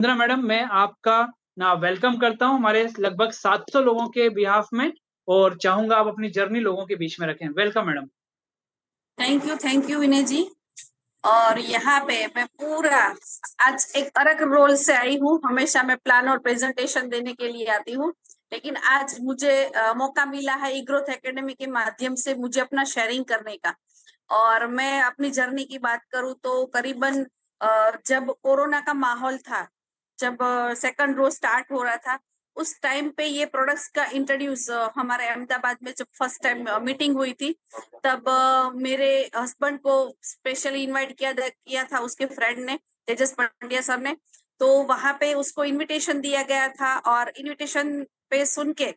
Indira madam, मैं आपका ना वेलकम करता हूँ हमारे लगभग 700 लोगों के बिहाफ में और चाहूँगा आप अपनी जर्नी लोगों के बीच में रखें। Welcome madam. थैंक यू विनय जी। और यहाँ पे मैं पूरा आज एक अलग रोल से आई हूँ। हमेशा मैं प्लान और प्रेजेंटेशन देने के लिए आती हूँ, लेकिन आज मुझे मौका मिला है ई ग्रोथ एकेडमी के माध्यम से मुझे अपना शेयरिंग करने का। और मैं अपनी जर्नी की बात करूँ तो करीबन जब कोरोना का माहौल था, जब सेकंड रोज स्टार्ट हो रहा था, उस टाइम पे ये प्रोडक्ट्स का इंट्रोड्यूस हमारे अहमदाबाद में जब फर्स्ट टाइम मीटिंग हुई थी, तब मेरे हस्बैंड को स्पेशली इनवाइट किया था उसके फ्रेंड ने, तेजस पंड्या सर ने। तो वहां पे उसको इनविटेशन दिया गया था और इनविटेशन पे सुन के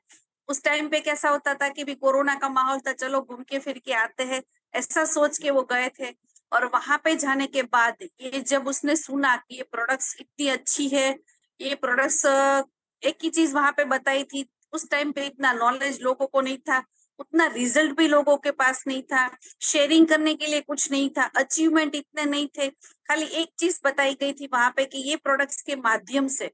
उस टाइम पे कैसा होता था कि भी कोरोना का माहौल था, चलो घूम के फिर के आते हैं, ऐसा सोच के वो गए थे। और वहां पे जाने के बाद ये जब उसने सुना कि ये प्रोडक्ट्स इतनी अच्छी है, ये प्रोडक्ट्स एक ही चीज वहां पे बताई थी, उस टाइम पे इतना नॉलेज लोगों को नहीं था, उतना रिजल्ट भी लोगों के पास नहीं था, शेयरिंग करने के लिए कुछ नहीं था, अचीवमेंट इतने नहीं थे। खाली एक चीज बताई गई थी वहां पे कि ये प्रोडक्ट्स के माध्यम से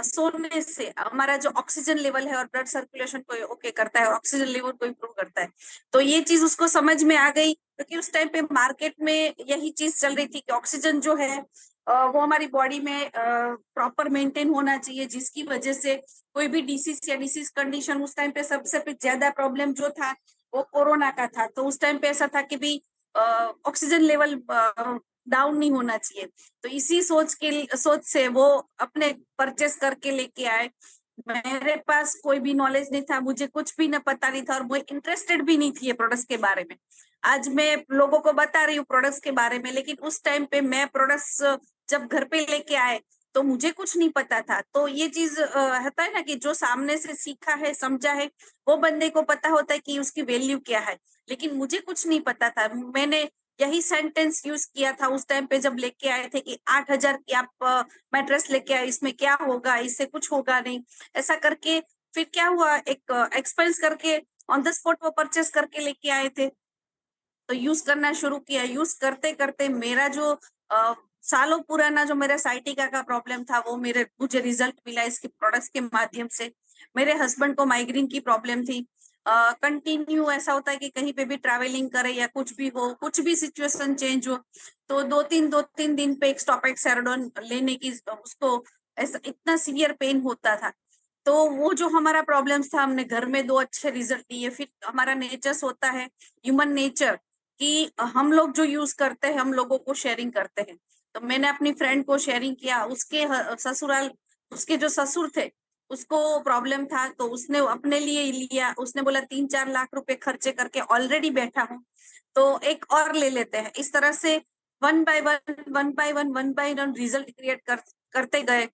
सोने से हमारा जो ऑक्सीजन लेवल है और ब्लड सर्कुलेशन को ओके करता है और ऑक्सीजन लेवल को इम्प्रूव करता है। तो ये चीज उसको समझ में आ गई, क्योंकि उस टाइम पे मार्केट में यही चीज चल रही थी कि ऑक्सीजन जो है वो हमारी बॉडी में प्रॉपर मेंटेन होना चाहिए, जिसकी वजह से कोई भी डिसीज या डिसीज कंडीशन, उस टाइम पे सबसे ज्यादा प्रॉब्लम जो था वो कोरोना का था। तो उस टाइम पे ऐसा था कि भी ऑक्सीजन लेवल डाउन नहीं होना चाहिए। तो इसी सोच से वो अपने परचेस करके लेके आए। मेरे पास कोई भी नॉलेज नहीं था, मुझे कुछ भी न पता नहीं था और मैं इंटरेस्टेड भी नहीं थी ये प्रोडक्ट्स के बारे में। आज मैं लोगों को बता रही हूँ प्रोडक्ट्स के बारे में, लेकिन उस टाइम पे मैं प्रोडक्ट्स जब घर पे लेके आए तो मुझे कुछ नहीं पता था। तो ये चीज होता है ना कि जो सामने से सीखा है, समझा है, वो बंदे को पता होता है कि उसकी वैल्यू क्या है। लेकिन मुझे कुछ नहीं पता था। मैंने यही सेंटेंस यूज किया था उस टाइम पे जब लेके आए थे कि 8,000 की आप मैट्रेस लेके आए, इसमें क्या होगा, इससे कुछ होगा नहीं, ऐसा करके। फिर क्या हुआ, एक एक्सपेंस करके ऑन द स्पॉट वो परचेस करके लेके आए थे। तो यूज करना शुरू किया, यूज करते करते मेरा जो सालों पुराना जो मेरा साइटिका का प्रॉब्लम था, वो मुझे रिजल्ट मिला इसके प्रोडक्ट्स के माध्यम से। मेरे हस्बैंड को माइग्रेन की प्रॉब्लम थी। कंटिन्यू ऐसा होता है कि कहीं पे भी ट्रैवलिंग करे या कुछ भी हो, कुछ भी सिचुएशन चेंज हो, तो दो तीन दिन पे एक स्टॉपेक्स सेरोडोन लेने की उसको ऐसा इतना सीवियर पेन होता था। तो वो जो हमारा प्रॉब्लम्स था, हमने घर में 2 अच्छे रिजल्ट लिए। फिर हमारा नेचर होता है, ह्यूमन नेचर, कि हम लोग जो यूज करते हैं हम लोगों को शेयरिंग करते हैं। तो मैंने अपनी फ्रेंड को शेयरिंग किया, उसके ससुराल, उसके जो ससुर थे उसको प्रॉब्लम था, तो उसने अपने लिए ही लिया। उसने बोला 3-4 लाख रुपए खर्चे करके ऑलरेडी बैठा हूँ, तो एक और ले लेते हैं। इस तरह से one by one result create करते गए।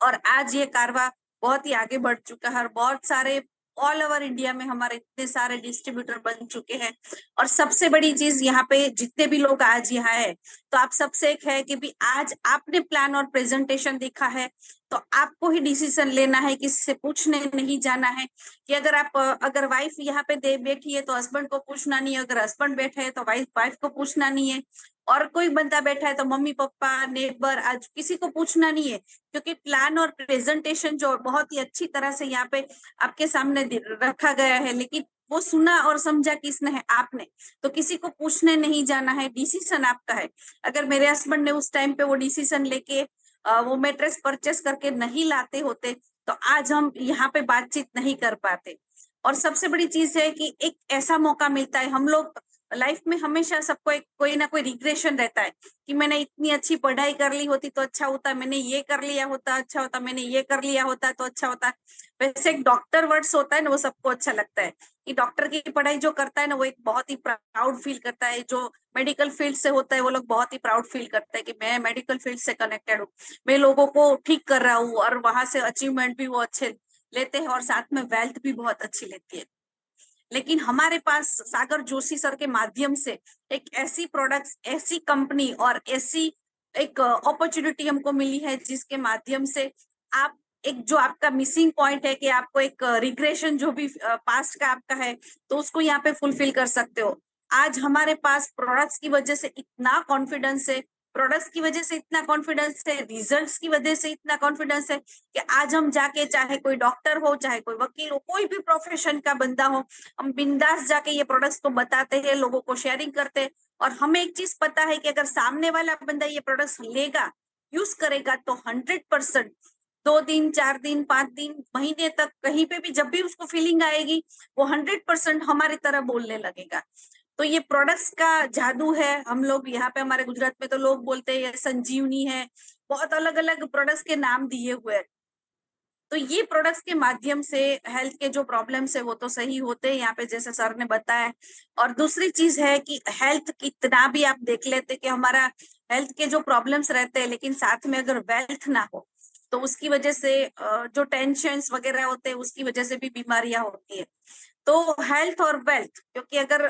और आज ये कारवा बहुत ही आगे बढ़ चुका है और बहुत सारे ऑल ओवर इंडिया में हमारे इतने सारे डिस्ट्रीब्यूटर बन चुके हैं। और सबसे बड़ी चीज यहाँ पे जितने भी लोग आज यहाँ है, तो आप सबसे एक है कि भी आज आपने प्लान और प्रेजेंटेशन देखा है, तो आपको ही डिसीजन लेना है, किसी से पूछने नहीं जाना है। कि अगर वाइफ यहाँ पे बैठी है तो हस्बैंड को पूछना नहीं है, अगर हस्बैंड बैठे है तो वाइफ को पूछना नहीं है, और कोई बंदा बैठा है तो मम्मी पापा नेबर आज किसी को पूछना नहीं है। क्योंकि प्लान और प्रेजेंटेशन जो बहुत ही अच्छी तरह से यहाँ पे आपके सामने रखा गया है, लेकिन वो सुना और समझा किसने है, आपने। तो किसी को पूछने नहीं जाना है, डिसीजन आपका है। अगर मेरे हस्बैंड ने उस टाइम पे वो डिसीजन लेके वो मैट्रेस परचेस करके नहीं लाते होते, तो आज हम यहाँ पे बातचीत नहीं कर पाते। और सबसे बड़ी चीज है कि एक ऐसा मौका मिलता है, हम लोग लाइफ में हमेशा सबको एक कोई ना कोई रिग्रेशन रहता है कि मैंने इतनी अच्छी पढ़ाई कर ली होती तो अच्छा होता, मैंने ये कर लिया होता अच्छा होता, मैंने ये कर लिया होता तो अच्छा होता। वैसे एक डॉक्टर वर्ड्स होता है ना, वो सबको अच्छा लगता है कि डॉक्टर की पढ़ाई जो करता है ना, वो एक बहुत ही प्राउड फील करता है। जो मेडिकल फील्ड से होता है वो लोग बहुत ही प्राउड फील करते हैं कि मैं मेडिकल फील्ड से कनेक्टेड हूँ, मैं लोगों को ठीक कर रहा हूँ, और वहां से अचीवमेंट भी वो अच्छे लेते हैं और साथ में वेल्थ भी बहुत अच्छी लेती है। लेकिन हमारे पास सागर जोशी सर के माध्यम से एक ऐसी प्रोडक्ट्स, ऐसी कंपनी और ऐसी एक अपॉर्चुनिटी हमको मिली है, जिसके माध्यम से आप एक जो आपका मिसिंग पॉइंट है कि आपको एक रिग्रेशन जो भी पास्ट का आपका है, तो उसको यहाँ पे फुलफिल कर सकते हो। आज हमारे पास प्रोडक्ट्स की वजह से इतना कॉन्फिडेंस है, प्रोडक्ट्स की वजह से इतना कॉन्फिडेंस है, रिजल्ट्स की वजह से इतना कॉन्फिडेंस है कि आज हम जाके, चाहे कोई डॉक्टर हो, चाहे कोई वकील हो, कोई भी प्रोफेशन का बंदा हो, हम बिंदास जाके ये प्रोडक्ट्स को बताते हैं, लोगों को शेयरिंग करते हैं। और हमें एक चीज पता है कि अगर सामने वाला बंदा ये प्रोडक्ट्स लेगा, यूज करेगा, तो 100% 2 दिन, 4 दिन, 5 दिन, महीने तक कहीं पे भी जब भी उसको फीलिंग आएगी, वो 100% हमारी तरह बोलने लगेगा। तो ये प्रोडक्ट्स का जादू है। हम लोग यहाँ पे हमारे गुजरात में तो लोग बोलते हैं ये संजीवनी है, बहुत अलग अलग प्रोडक्ट्स के नाम दिए हुए हैं। तो ये प्रोडक्ट्स के माध्यम से हेल्थ के जो प्रॉब्लम्स है वो तो सही होते हैं यहाँ पे, जैसे सर ने बताया। और दूसरी चीज है कि हेल्थ कितना भी आप देख लेते कि हमारा हेल्थ के जो प्रॉब्लम्स रहते हैं, लेकिन साथ में अगर वेल्थ ना हो तो उसकी वजह से जो टेंशन्स वगैरह होते हैं उसकी वजह से भी बीमारियां होती है। तो हेल्थ और वेल्थ, क्योंकि अगर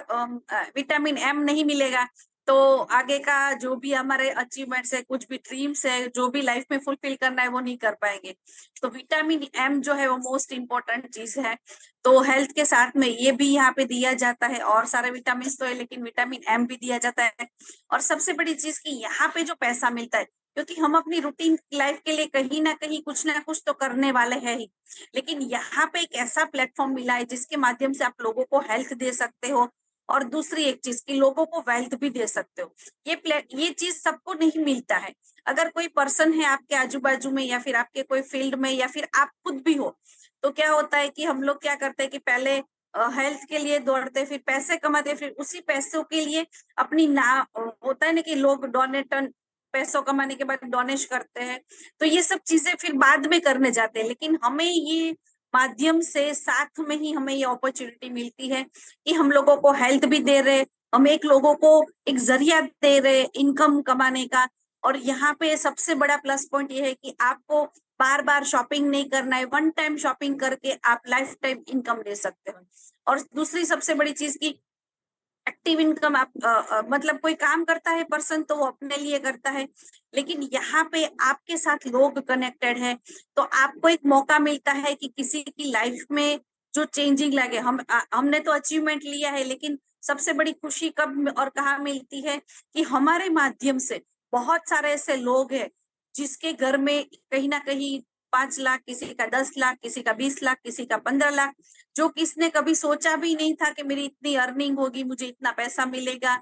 विटामिन एम नहीं मिलेगा तो आगे का जो भी हमारे अचीवमेंट्स है, कुछ भी ड्रीम्स है, जो भी लाइफ में फुलफिल करना है वो नहीं कर पाएंगे। तो विटामिन एम जो है वो मोस्ट इम्पोर्टेंट चीज है। तो हेल्थ के साथ में ये भी यहाँ पे दिया जाता है, और सारे विटामिन तो है लेकिन विटामिन एम भी दिया जाता है। और सबसे बड़ी चीज की यहाँ पे जो पैसा मिलता है, क्योंकि हम अपनी रूटीन लाइफ के लिए कहीं ना कुछ तो करने वाले हैं ही, लेकिन यहाँ पे एक ऐसा प्लेटफॉर्म मिला है जिसके माध्यम से आप लोगों को हेल्थ दे सकते हो, और दूसरी एक चीज की लोगों को वेल्थ भी दे सकते हो। ये चीज सबको नहीं मिलता है। अगर कोई पर्सन है आपके आजू बाजू में, या फिर आपके कोई फील्ड में, या फिर आप खुद भी हो, तो क्या होता है कि हम लोग क्या करते हैं कि पहले हेल्थ के लिए दौड़ते, फिर पैसे कमाते, फिर उसी पैसों के लिए अपनी ना होता है ना कि लोग डोनेटन, पैसों कमाने के बाद डोनेश करते हैं। तो ये सब चीजें फिर बाद में करने जाते हैं, लेकिन हमें ये माध्यम से साथ में ही हमें ये अपॉर्चुनिटी मिलती है कि हम लोगों को हेल्थ भी दे रहे, हम एक लोगों को एक जरिया दे रहे इनकम कमाने का। और यहाँ पे सबसे बड़ा प्लस पॉइंट ये है कि आपको बार बार शॉपिंग नहीं करना है, वन टाइम शॉपिंग करके आप लाइफ टाइम इनकम ले सकते हो। और दूसरी सबसे बड़ी चीज की एक्टिव इनकम, आप मतलब कोई काम करता है पर्सन तो वो अपने लिए करता है, लेकिन यहाँ पे आपके साथ लोग कनेक्टेड है, तो आपको एक मौका मिलता है कि किसी की लाइफ में जो चेंजिंग लगे। हमने तो अचीवमेंट लिया है, लेकिन सबसे बड़ी खुशी कब और कहाँ मिलती है कि हमारे माध्यम से बहुत सारे ऐसे लोग हैं जिसके घर में कहीं ना कहीं 5 लाख, किसी का 10 लाख, किसी का 20 लाख, किसी का 15 लाख, जो किसने कभी सोचा भी नहीं था कि मेरी इतनी अर्निंग होगी, मुझे इतना पैसा मिलेगा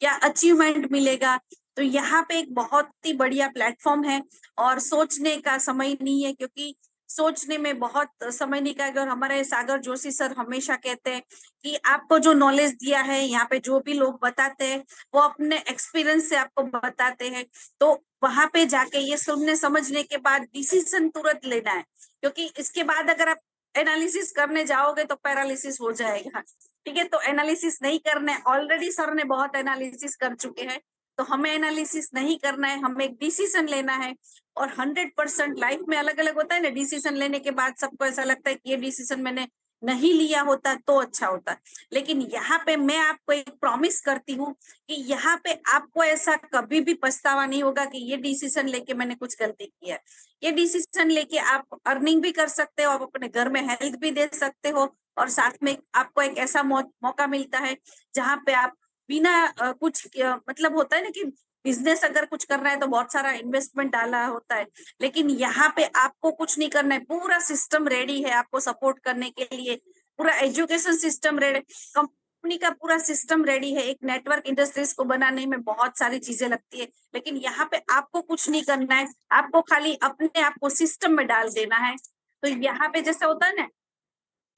या अचीवमेंट मिलेगा। तो यहाँ पे एक बहुत ही बढ़िया प्लेटफॉर्म है, और सोचने का समय नहीं है, क्योंकि सोचने में बहुत समय निकालेगा। और हमारे सागर जोशी सर हमेशा कहते हैं कि आपको जो नॉलेज दिया है, यहाँ पे जो भी लोग बताते हैं वो अपने एक्सपीरियंस से आपको बताते हैं। तो वहां पे जाके ये सुनने समझने के बाद डिसीजन तुरंत लेना है, क्योंकि इसके बाद अगर आप एनालिसिस करने जाओगे तो पैरालिसिस हो जाएगा। ठीक है, तो एनालिसिस नहीं करना है, ऑलरेडी सर ने बहुत एनालिसिस कर चुके हैं, तो हमें एनालिसिस नहीं करना है, हमें एक डिसीजन लेना है। और 100% लाइफ में अलग अलग होता है ना, डिसीजन लेने के बाद सबको ऐसा लगता है कि ये डिसीजन मैंने नहीं लिया होता तो अच्छा होता, लेकिन यहाँ पे मैं आपको एक प्रॉमिस करती हूँ कि यहाँ पे आपको ऐसा कभी भी पछतावा नहीं होगा कि ये डिसीजन लेके मैंने कुछ गलती किया। ये डिसीजन लेके आप अर्निंग भी कर सकते हो, आप अपने घर में हेल्थ भी दे सकते हो, और साथ में आपको एक ऐसा मौका मिलता है जहाँ पे आप बिना कुछ मतलब होता है ना कि बिजनेस अगर कुछ करना है तो बहुत सारा इन्वेस्टमेंट डाला होता है, लेकिन यहाँ पे आपको कुछ नहीं करना है, पूरा सिस्टम रेडी है आपको सपोर्ट करने के लिए। पूरा एजुकेशन सिस्टम रेडी, कंपनी का पूरा सिस्टम रेडी है। एक नेटवर्क इंडस्ट्रीज को बनाने में बहुत सारी चीजें लगती है, लेकिन यहाँ पे आपको कुछ नहीं करना है, आपको खाली अपने आप को सिस्टम में डाल देना है। तो यहाँ पे जैसे होता है ना,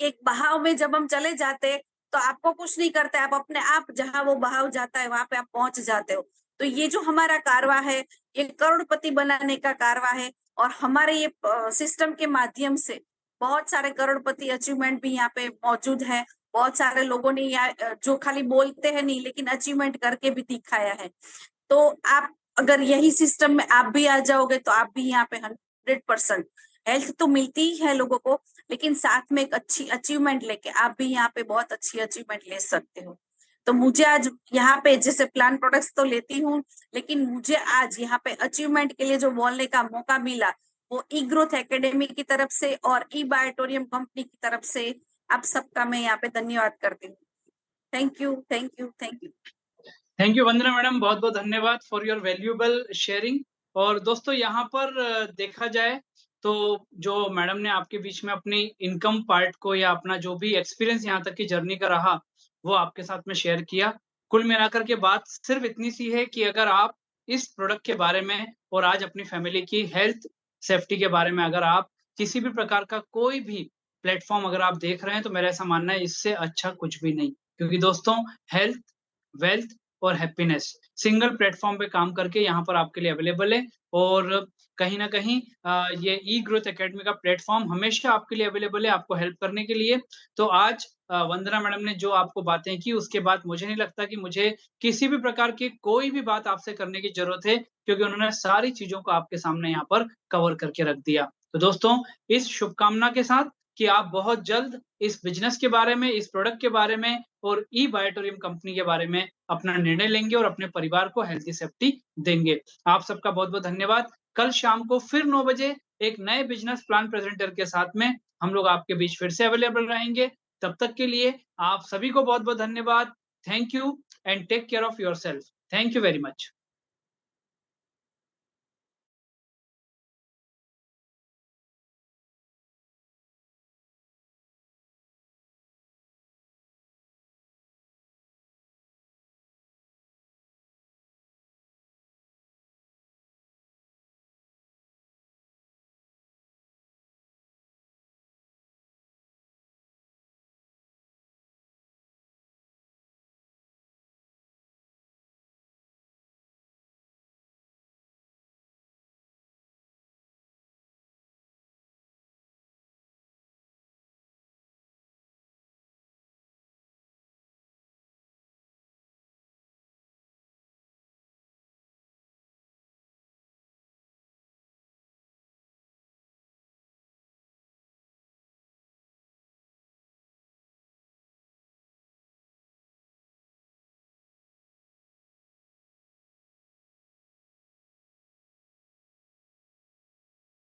एक बहाव में जब हम चले जाते तो आपको कुछ नहीं करता है, आप अपने आप जहां वो बहाव जाता है वहां पे आप पहुंच जाते हो। तो ये जो हमारा कारवा है, ये करोड़पति बनाने का कारवा है, और हमारे ये सिस्टम के माध्यम से बहुत सारे करोड़पति अचीवमेंट भी यहाँ पे मौजूद है। बहुत सारे लोगों ने यहाँ जो खाली बोलते हैं नहीं, लेकिन अचीवमेंट करके भी दिखाया है। तो आप अगर यही सिस्टम में आप भी आ जाओगे तो आप भी यहाँ पे 100% हेल्थ तो मिलती ही है लोगों को, लेकिन साथ में एक अच्छी अचीवमेंट लेके आप भी यहाँ पे बहुत अच्छी अचीवमेंट ले सकते हो। तो मुझे आज यहाँ पे जैसे प्लान प्रोडक्ट्स तो लेती हूँ, लेकिन मुझे आज यहाँ पे अचीवमेंट के लिए जो बोलने का मौका मिला वो ई ग्रोथ एकेडमी की तरफ से और ई बायोटोरियम कंपनी की तरफ से आप सबका मैं यहाँ पे धन्यवाद करती हूँ। Thank you, thank you, thank you. Thank you Vandana madam, बहुत-बहुत धन्यवाद फॉर योर वैल्यूएबल शेयरिंग। और दोस्तों यहाँ पर देखा जाए तो जो मैडम ने आपके बीच में अपनी इनकम पार्ट को या अपना जो भी एक्सपीरियंस यहाँ तक की जर्नी का रहा, वो आपके साथ में शेयर किया। कुल मिलाकर के बात सिर्फ इतनी सी है कि अगर आप इस प्रोडक्ट के बारे में और आज अपनी फैमिली की हेल्थ सेफ्टी के बारे में अगर आप किसी भी प्रकार का कोई भी प्लेटफ़ॉर्म अगर आप देख रहे हैं, तो मेरा ऐसा मानना है इससे अच्छा कुछ भी नहीं। क्योंकि दोस्तों हेल्थ, वेल्थ और हैप्पीनेस सिंगल प्लेटफ़ॉर्म पे काम करके यहाँ पर आपके लिए अवेलेबल है। और कहीं न कहीं ये ई ग्रोथ अकेडमी का प्लेटफ़ॉर्म हमेशा आपके लिए अवेलेबल है, आपको हेल्प करने के लिए। तो आज वंदना मैडम ने जो आपको बातें की, उसके बाद मुझे नहीं लगता कि मुझे किसी भी प्रकार की कोई भी बात आपसे करने की ज़रूरत है, क्योंकि उन्होंने सारी चीज़ों को आपके सामने यहाँ पर कवर करके रख दिया। तो दोस्तों, इस शुभकामना के साथ कि आप बहुत जल्द इस बिज़नेस के बारे में, इस प्रोडक्ट के बारे में और ई बायोटोरियम कंपनी के बारे में अपना निर्णय लेंगे और अपने परिवार को हेल्थी सेफ्टी देंगे। आप सबका बहुत-बहुत धन्यवाद। कल शाम को फिर 9 बजे एक नए बिज़नेस प्लान प्रेज़ेंटर के साथ में हम लोग आपके बीच फिर से अवेलेबल रहेंगे। तब तक के लिए आप सभी को बहुत-बहुत धन्यवाद। Thank you and take care of yourself. Thank you very much.